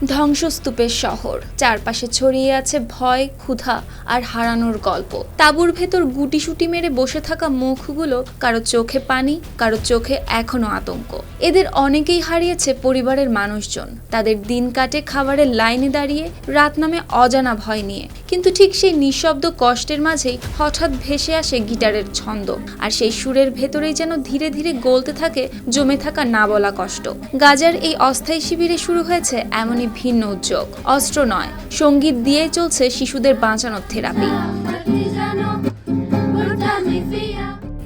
ধ্বংসস্তূপের শহর, চারপাশে ছড়িয়ে আছে ভয়, ক্ষুধা আর হারানোর গল্প। তাঁবুর ভেতর গুটিসুটি মেরে বসে থাকা মুখগুলো, কারো চোখে পানি, কারো চোখে এখনো আতঙ্ক। এদের অনেকেই হারিয়েছে পরিবারের মানুষজন, তাদের দিন কাটে খাবারের লাইনে দাঁড়িয়ে, রাত নামে অজানা ভয় নিয়ে। কিন্তু ঠিক সেই নিঃশব্দ কষ্টের মাঝেই হঠাৎ ভেসে আসে গিটারের ছন্দ, আর সেই সুরের ভেতরেই যেন ধীরে ধীরে গলতে থাকে জমে থাকা না বলা কষ্ট। গাজার এই অস্থায়ী শিবিরে শুরু হয়েছে এমনই ভিন্ন উদ্যোগ। অস্ত্র নয়, সঙ্গীত দিয়েই চলছে শিশুদের বাঁচানোর থেরাপি।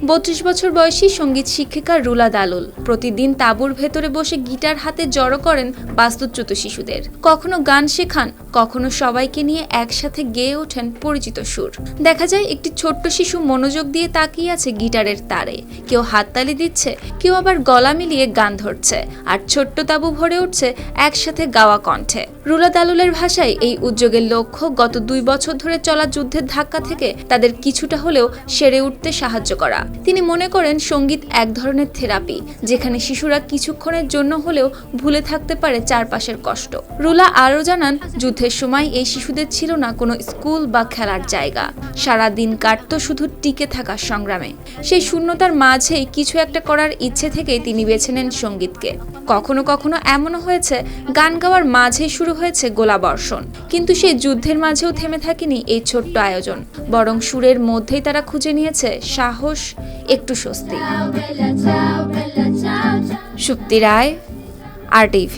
32 বছর বয়সী সঙ্গীত শিক্ষিকা রুলা দালুল প্রতিদিন তাঁবুর ভেতরে বসে গিটার হাতে জড়ো করেন বাস্তুচ্যুত শিশুদের। কখনো গান শেখান, কখনো সবাইকে নিয়ে একসাথে গেয়ে ওঠেন পরিচিত সুর। দেখা যায় একটি ছোট্ট শিশু মনোযোগ দিয়ে তাকিয়ে আছে গিটারের তারে, কেউ হাততালি দিচ্ছে, কেউ আবার গলা মিলিয়ে গান ধরছে, আর ছোট্ট তাঁবু ভরে উঠছে একসাথে গাওয়া কণ্ঠে। রুলা দালুলের ভাষায় এই উদ্যোগের লক্ষ্য গত 2 বছর ধরে চলা যুদ্ধের ধাক্কা থেকে তাদের কিছুটা হলেও সেরে উঠতে সাহায্য করা। তিনি মনে করেন সঙ্গীত এক ধরনের থেরাপি, যেখানে শিশুরা কিছুক্ষণের জন্য হলেও ভুলে থাকতে পারে চারপাশের কষ্ট। রুলা আরও জানান, যুদ্ধের সময় এই শিশুদের ছিল না কোনো স্কুল বা খেলার জায়গা। সারা দিন কাটত শুধু টিকে থাকার সংগ্রামে। সেই শূন্যতার মাঝেই কিছু একটা করার ইচ্ছে থেকেই তিনি বেছে নেন সঙ্গীতকে। কখনো কখনো এমনও হয়েছে গান গাওয়ার মাঝেই শুরু হয়েছে গোলাবর্ষণ, কিন্তু সেই যুদ্ধের মাঝেও থেমে থাকেনি এই ছোট্ট আয়োজন, বরং সুরের মধ্যেই তারা খুঁজে নিয়েছে সাহস, একটু স্বস্তি। সুপ্তি রায়, RTV।